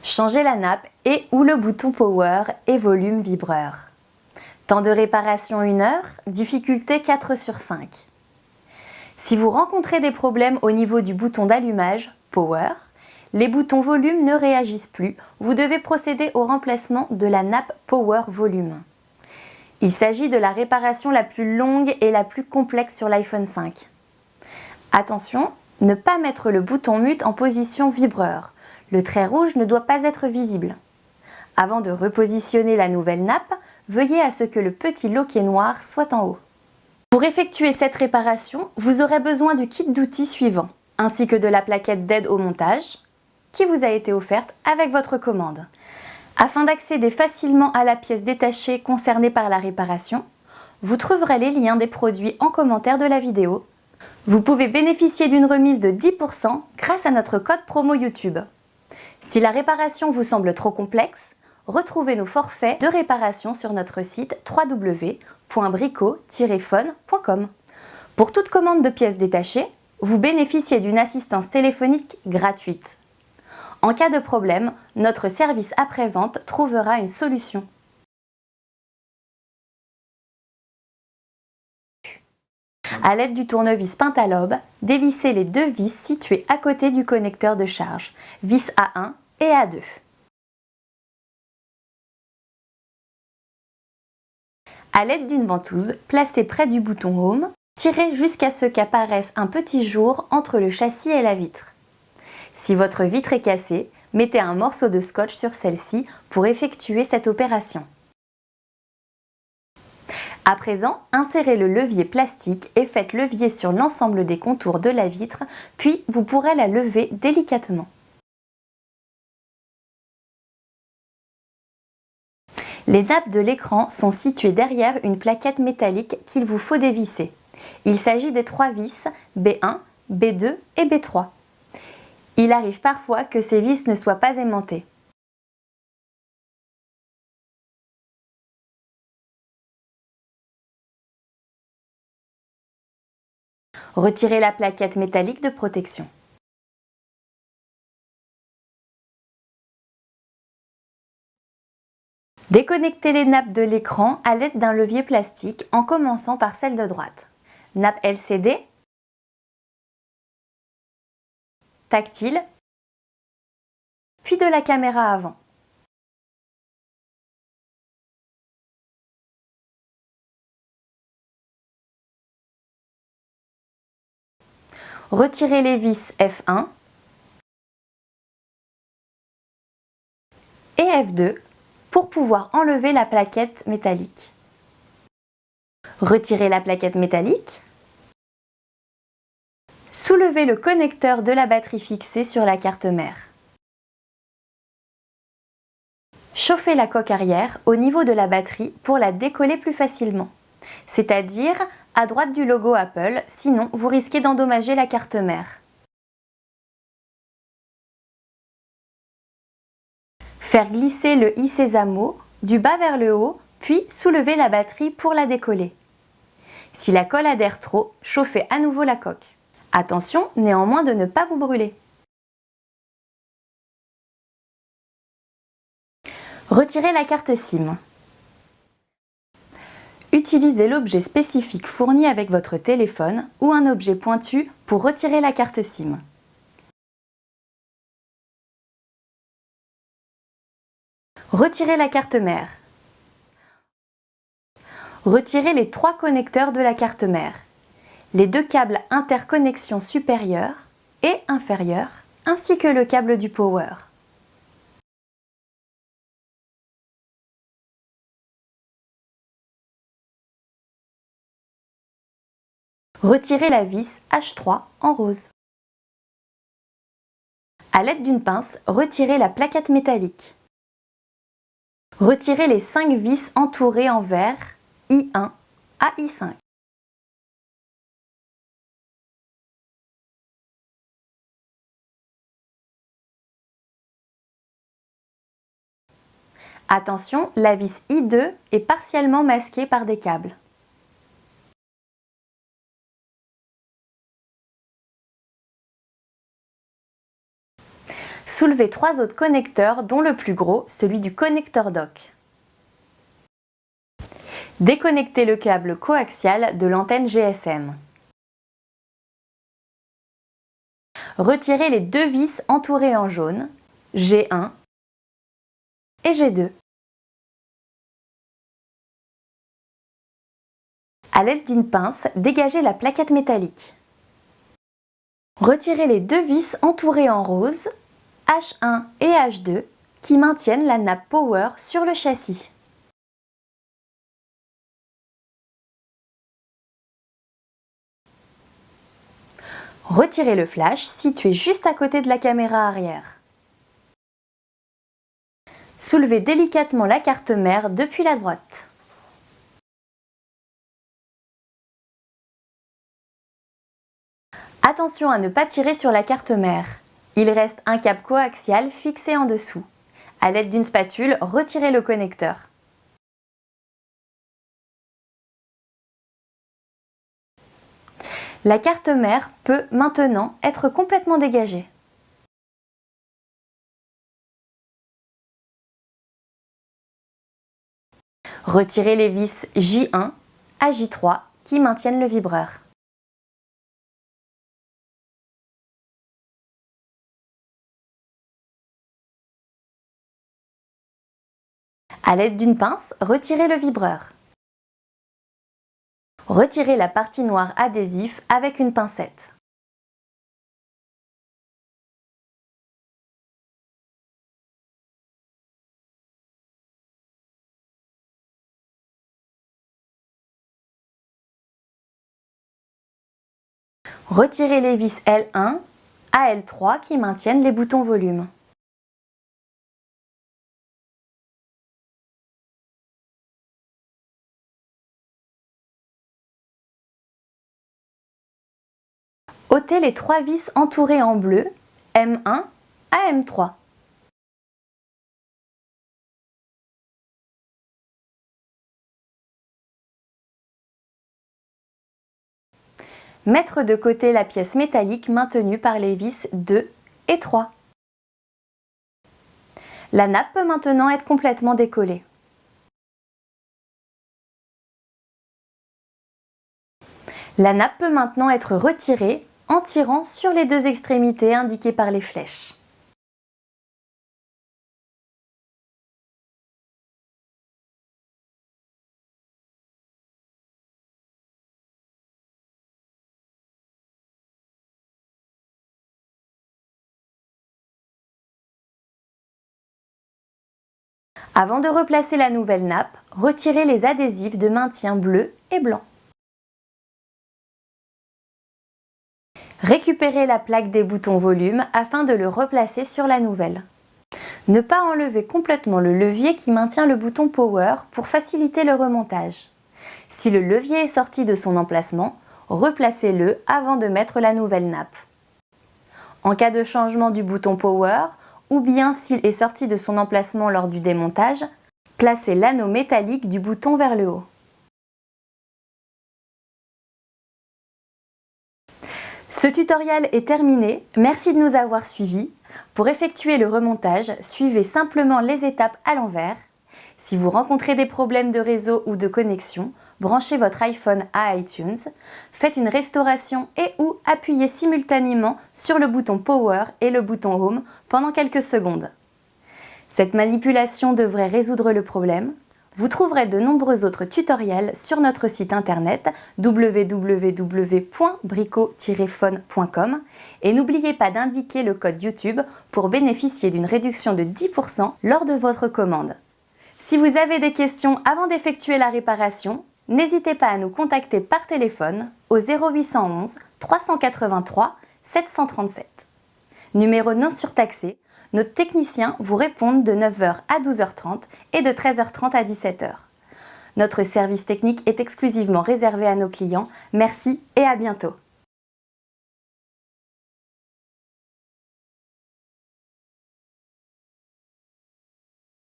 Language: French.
Changez la nappe et ou le bouton Power et volume vibreur. Temps de réparation 1 heure, difficulté 4 sur 5. Si vous rencontrez des problèmes au niveau du bouton d'allumage, Power, les boutons volume ne réagissent plus, vous devez procéder au remplacement de la nappe Power Volume. Il s'agit de la réparation la plus longue et la plus complexe sur l'iPhone 5. Attention, ne pas mettre le bouton mute en position vibreur. Le trait rouge ne doit pas être visible. Avant de repositionner la nouvelle nappe, veuillez à ce que le petit loquet noir soit en haut. Pour effectuer cette réparation, vous aurez besoin du kit d'outils suivant, ainsi que de la plaquette d'aide au montage, qui vous a été offerte avec votre commande. Afin d'accéder facilement à la pièce détachée concernée par la réparation, vous trouverez les liens des produits en commentaire de la vidéo. Vous pouvez bénéficier d'une remise de 10% grâce à notre code promo YouTube. Si la réparation vous semble trop complexe, retrouvez nos forfaits de réparation sur notre site www.brico-phone.com. Pour toute commande de pièces détachées, vous bénéficiez d'une assistance téléphonique gratuite. En cas de problème, notre service après-vente trouvera une solution. À l'aide du tournevis Pentalobe, dévissez les deux vis situées à côté du connecteur de charge, vis A1 et A2. À l'aide d'une ventouse, placée près du bouton Home, tirez jusqu'à ce qu'apparaisse un petit jour entre le châssis et la vitre. Si votre vitre est cassée, mettez un morceau de scotch sur celle-ci pour effectuer cette opération. À présent, insérez le levier plastique et faites levier sur l'ensemble des contours de la vitre, puis vous pourrez la lever délicatement. Les nappes de l'écran sont situées derrière une plaquette métallique qu'il vous faut dévisser. Il s'agit des 3 vis B1, B2 et B3. Il arrive parfois que ces vis ne soient pas aimantées. Retirez la plaquette métallique de protection. Déconnectez les nappes de l'écran à l'aide d'un levier plastique en commençant par celle de droite. Nappe LCD, tactile, puis de la caméra avant. Retirez les vis F1 et F2 pour pouvoir enlever la plaquette métallique. Retirez la plaquette métallique. Soulevez le connecteur de la batterie fixée sur la carte mère. Chauffez la coque arrière au niveau de la batterie pour la décoller plus facilement, c'est-à-dire à droite du logo Apple, sinon vous risquez d'endommager la carte mère. Faire glisser le i-Sésamo du bas vers le haut, puis soulever la batterie pour la décoller. Si la colle adhère trop, chauffez à nouveau la coque. Attention néanmoins de ne pas vous brûler. Retirez la carte SIM. Utilisez l'objet spécifique fourni avec votre téléphone ou un objet pointu pour retirer la carte SIM. Retirez la carte mère. Retirez les 3 connecteurs de la carte mère, les 2 câbles interconnexion supérieur et inférieur, ainsi que le câble du power. Retirez la vis H3 en rose. À l'aide d'une pince, retirez la plaquette métallique. Retirez les 5 vis entourées en verre I1 à I5. Attention, la vis I2 est partiellement masquée par des câbles. Soulevez 3 autres connecteurs dont le plus gros, celui du connecteur dock. Déconnectez le câble coaxial de l'antenne GSM. Retirez les 2 vis entourées en jaune, G1 et G2. À l'aide d'une pince, dégagez la plaquette métallique. Retirez les 2 vis entourées en rose, H1 et H2, qui maintiennent la nappe power sur le châssis. Retirez le flash situé juste à côté de la caméra arrière. Soulevez délicatement la carte mère depuis la droite. Attention à ne pas tirer sur la carte mère. Il reste un câble coaxial fixé en dessous. À l'aide d'une spatule, retirez le connecteur. La carte mère peut maintenant être complètement dégagée. Retirez les vis J1 à J3 qui maintiennent le vibreur. À l'aide d'une pince, retirez le vibreur. Retirez la partie noire adhésif avec une pincette. Retirez les vis L1 à L3 qui maintiennent les boutons volume. Ôtez les 3 vis entourées en bleu, M1 à M3. Mettre de côté la pièce métallique maintenue par les vis 2 et 3. La nappe peut maintenant être complètement décollée. La nappe peut maintenant être retirée en tirant sur les 2 extrémités indiquées par les flèches. Avant de replacer la nouvelle nappe, retirez les adhésifs de maintien bleu et blanc. Récupérez la plaque des boutons volume afin de le replacer sur la nouvelle. Ne pas enlever complètement le levier qui maintient le bouton Power pour faciliter le remontage. Si le levier est sorti de son emplacement, replacez-le avant de mettre la nouvelle nappe. En cas de changement du bouton Power, ou bien s'il est sorti de son emplacement lors du démontage, placez l'anneau métallique du bouton vers le haut. Ce tutoriel est terminé, merci de nous avoir suivis. Pour effectuer le remontage, suivez simplement les étapes à l'envers. Si vous rencontrez des problèmes de réseau ou de connexion, branchez votre iPhone à iTunes, faites une restauration et ou appuyez simultanément sur le bouton Power et le bouton Home pendant quelques secondes. Cette manipulation devrait résoudre le problème. Vous trouverez de nombreux autres tutoriels sur notre site internet www.brico-phone.com et n'oubliez pas d'indiquer le code YouTube pour bénéficier d'une réduction de 10% lors de votre commande. Si vous avez des questions avant d'effectuer la réparation, n'hésitez pas à nous contacter par téléphone au 0811 383 737. Numéro non surtaxé. Nos techniciens vous répondent de 9h à 12h30 et de 13h30 à 17h. Notre service technique est exclusivement réservé à nos clients. Merci et à bientôt.